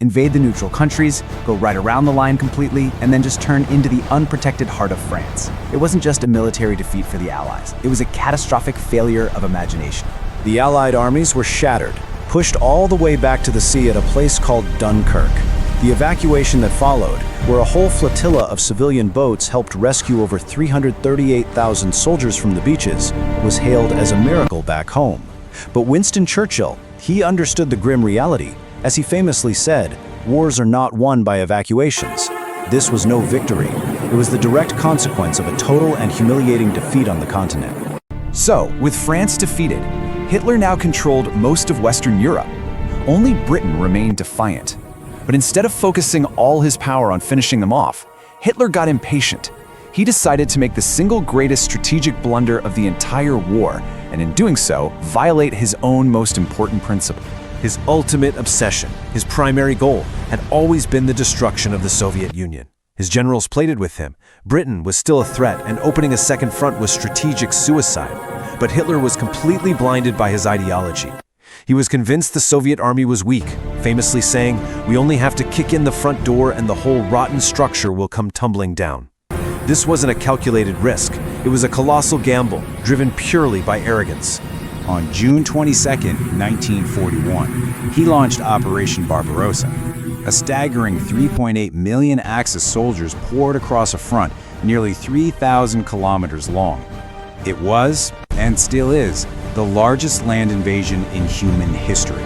invade the neutral countries, go right around the line completely, and then just turn into the unprotected heart of France. It wasn't just a military defeat for the Allies. It was a catastrophic failure of imagination. The Allied armies were shattered, pushed all the way back to the sea at a place called Dunkirk. The evacuation that followed, where a whole flotilla of civilian boats helped rescue over 338,000 soldiers from the beaches, was hailed as a miracle back home. But Winston Churchill, he understood the grim reality. As he famously said, wars are not won by evacuations. This was no victory. It was the direct consequence of a total and humiliating defeat on the continent. So, with France defeated, Hitler now controlled most of Western Europe. Only Britain remained defiant. But instead of focusing all his power on finishing them off, Hitler got impatient. He decided to make the single greatest strategic blunder of the entire war, and in doing so, violate his own most important principle. His ultimate obsession, his primary goal, had always been the destruction of the Soviet Union. His generals pleaded with him. Britain was still a threat, and opening a second front was strategic suicide. But Hitler was completely blinded by his ideology. He was convinced the Soviet army was weak, famously saying, "We only have to kick in the front door and the whole rotten structure will come tumbling down." This wasn't a calculated risk. It was a colossal gamble, driven purely by arrogance. On June 22, 1941, he launched Operation Barbarossa. A staggering 3.8 million Axis soldiers poured across a front nearly 3,000 kilometers long. It was, and still is, the largest land invasion in human history.